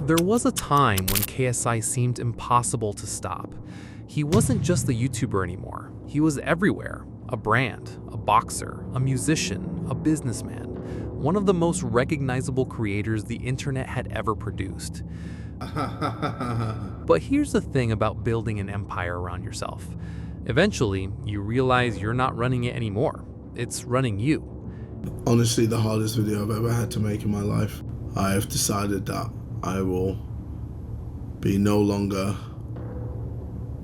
There was a time when KSI seemed impossible to stop. He wasn't just a YouTuber anymore. He was everywhere. A brand, a boxer, a musician, a businessman. One of the most recognizable creators the internet had ever produced. But here's the thing about building an empire around yourself. Eventually, you realize you're not running it anymore. It's running you. Honestly, the hardest video I've ever had to make in my life. I have decided that I will no longer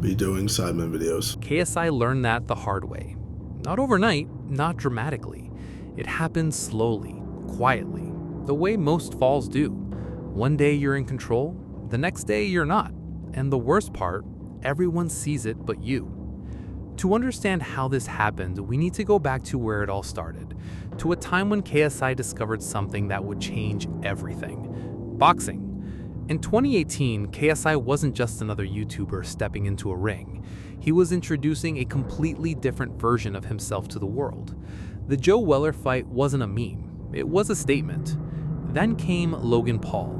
be doing Sidemen videos. KSI learned that the hard way. Not overnight, not dramatically. It happened slowly, quietly, the way most falls do. One day you're in control, the next day you're not. And the worst part, everyone sees it but you. To understand how this happened, we need to go back to where it all started, to a time when KSI discovered something that would change everything: boxing. In 2018, KSI wasn't just another YouTuber stepping into a ring. He was introducing a completely different version of himself to the world. The Joe Weller fight wasn't a meme, it was a statement. Then came Logan Paul.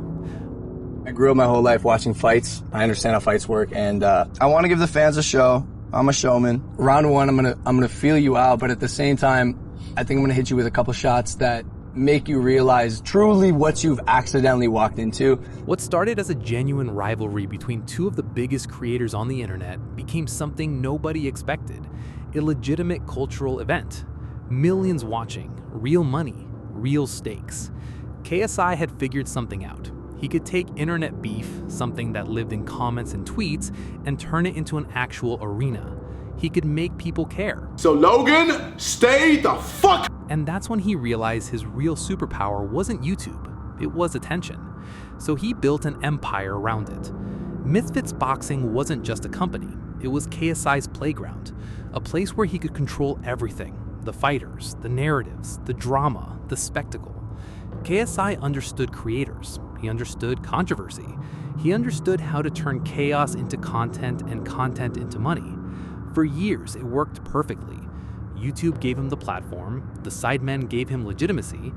I grew up my whole life watching fights. I understand how fights work, and I want to give the fans a show. I'm a showman. Round one, I'm gonna feel you out, but at the same time, I think I'm gonna hit you with a couple shots that make you realize truly what you've accidentally walked into. What started as a genuine rivalry between two of the biggest creators on the internet became something nobody expected: a legitimate cultural event. Millions watching, real money, real stakes. KSI had figured something out. He could take internet beef, something that lived in comments and tweets, and turn it into an actual arena. He could make people care. So Logan, stay the fuck. And that's when he realized his real superpower wasn't YouTube, it was attention. So he built an empire around it. Misfits Boxing wasn't just a company, it was KSI's playground, a place where he could control everything: the fighters, the narratives, the drama, the spectacle. KSI understood creators. He understood controversy. He understood how to turn chaos into content and content into money. For years, it worked perfectly. YouTube gave him the platform, the Sidemen gave him legitimacy,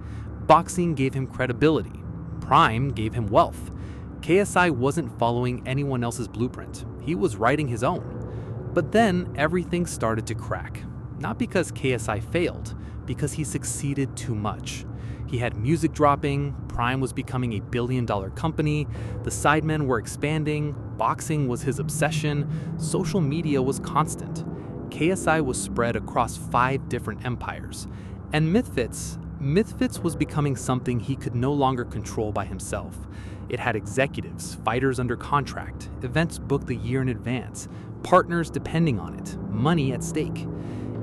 boxing gave him credibility, Prime gave him wealth. KSI wasn't following anyone else's blueprint. He was writing his own. But then everything started to crack. Not because KSI failed, because he succeeded too much. He had music dropping, Prime was becoming a billion-dollar company, the Sidemen were expanding, boxing was his obsession, social media was constant. KSI was spread across 5 different empires. And Misfits was becoming something he could no longer control by himself. It had executives, fighters under contract, events booked a year in advance, partners depending on it, money at stake.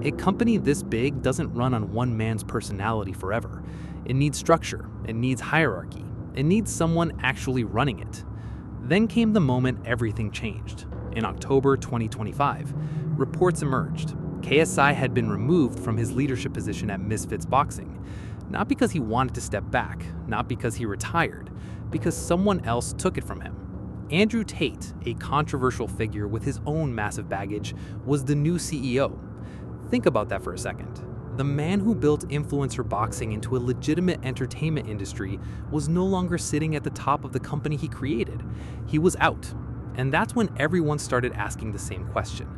A company this big doesn't run on one man's personality forever. It needs structure, it needs hierarchy, it needs someone actually running it. Then came the moment everything changed. In October 2025, reports emerged. KSI had been removed from his leadership position at Misfits Boxing. Not because he wanted to step back, not because he retired, because someone else took it from him. Andrew Tate, a controversial figure with his own massive baggage, was the new CEO. Think about that for a second. The man who built influencer boxing into a legitimate entertainment industry was no longer sitting at the top of the company he created. He was out. And that's when everyone started asking the same question.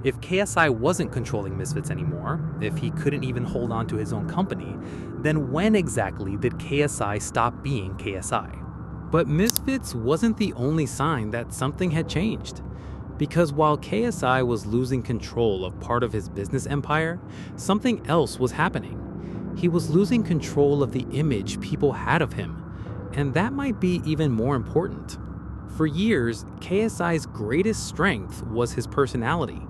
If KSI wasn't controlling Misfits anymore, if he couldn't even hold on to his own company, then when exactly did KSI stop being KSI? But Misfits wasn't the only sign that something had changed. Because while KSI was losing control of part of his business empire, something else was happening. He was losing control of the image people had of him, and that might be even more important. For years, KSI's greatest strength was his personality.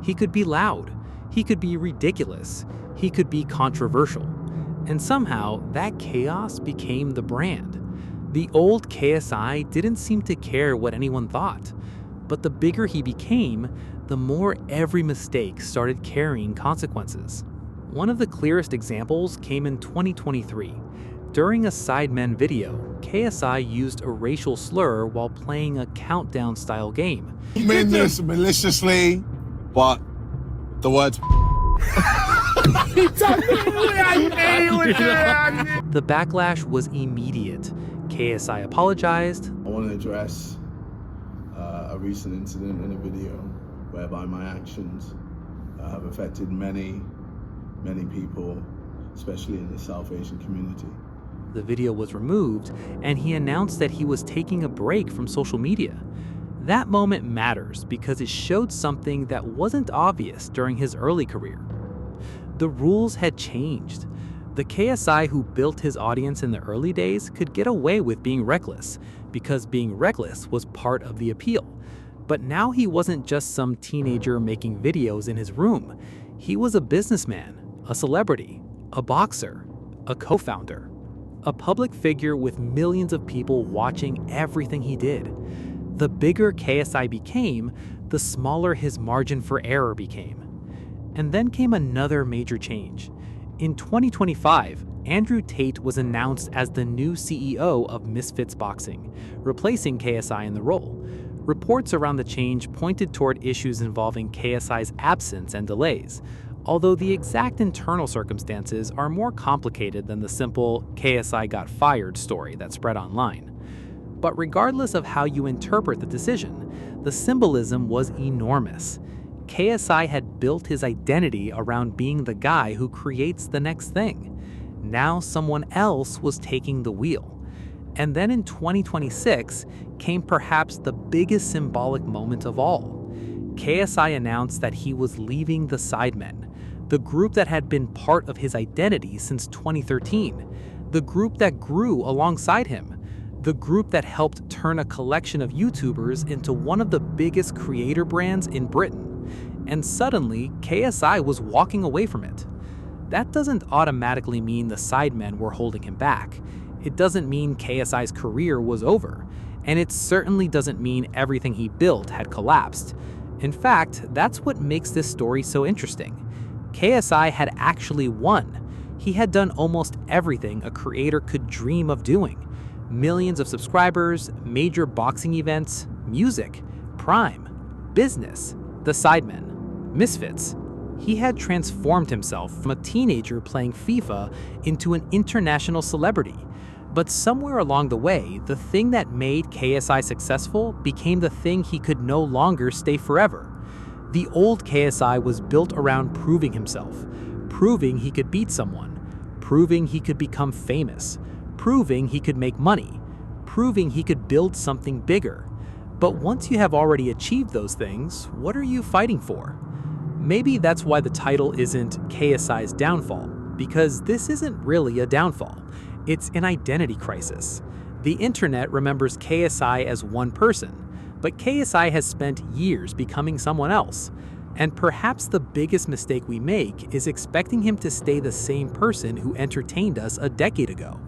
He could be loud, he could be ridiculous, he could be controversial, and somehow that chaos became the brand. The old KSI didn't seem to care what anyone thought. But the bigger he became, the more every mistake started carrying consequences. One of the clearest examples came in 2023. During a Sidemen video, KSI used a racial slur while playing a countdown-style game. I mean this maliciously, but the words The backlash was immediate. KSI apologized. I want to address a recent incident in a video whereby my actions have affected many people, especially in the South Asian community. The video was removed, and he announced that he was taking a break from social media. That moment matters because it showed something that wasn't obvious during his early career. The rules had changed. The KSI who built his audience in the early days could get away with being reckless, because being reckless was part of the appeal. But now he wasn't just some teenager making videos in his room. He was a businessman, a celebrity, a boxer, a co-founder, a public figure with millions of people watching everything he did. The bigger KSI became, the smaller his margin for error became. And then came another major change. In 2025, Andrew Tate was announced as the new CEO of Misfits Boxing, replacing KSI in the role. Reports around the change pointed toward issues involving KSI's absence and delays, although the exact internal circumstances are more complicated than the simple KSI got fired story that spread online. But regardless of how you interpret the decision, the symbolism was enormous. KSI had built his identity around being the guy who creates the next thing. Now someone else was taking the wheel. And then in 2026 came perhaps the biggest symbolic moment of all. KSI announced that he was leaving the Sidemen, the group that had been part of his identity since 2013, the group that grew alongside him, the group that helped turn a collection of YouTubers into one of the biggest creator brands in Britain. And suddenly, KSI was walking away from it. That doesn't automatically mean the Sidemen were holding him back. It doesn't mean KSI's career was over. And it certainly doesn't mean everything he built had collapsed. In fact, that's what makes this story so interesting. KSI had actually won. He had done almost everything a creator could dream of doing. Millions of subscribers, major boxing events, music, Prime, business, the Sidemen, Misfits. He had transformed himself from a teenager playing FIFA into an international celebrity. But somewhere along the way, the thing that made KSI successful became the thing he could no longer stay forever. The old KSI was built around proving himself, proving he could beat someone, proving he could become famous, proving he could make money, proving he could build something bigger. But once you have already achieved those things, what are you fighting for? Maybe that's why the title isn't KSI's downfall, because this isn't really a downfall. It's an identity crisis. The internet remembers KSI as one person, but KSI has spent years becoming someone else. And perhaps the biggest mistake we make is expecting him to stay the same person who entertained us a decade ago.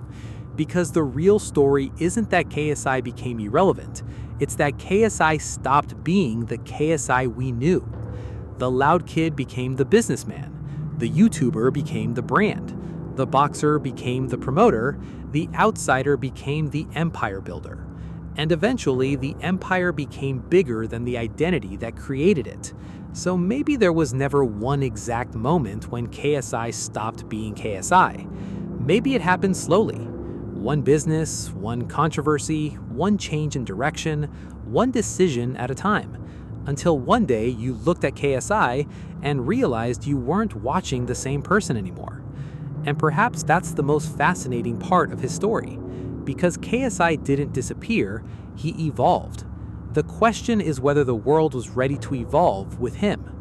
Because the real story isn't that KSI became irrelevant, it's that KSI stopped being the KSI we knew. The loud kid became the businessman, the YouTuber became the brand, the boxer became the promoter, the outsider became the empire builder. And eventually, the empire became bigger than the identity that created it. So maybe there was never one exact moment when KSI stopped being KSI. Maybe it happened slowly. One business, one controversy, one change in direction, one decision at a time. Until one day you looked at KSI and realized you weren't watching the same person anymore. And perhaps that's the most fascinating part of his story. Because KSI didn't disappear, he evolved. The question is whether the world was ready to evolve with him.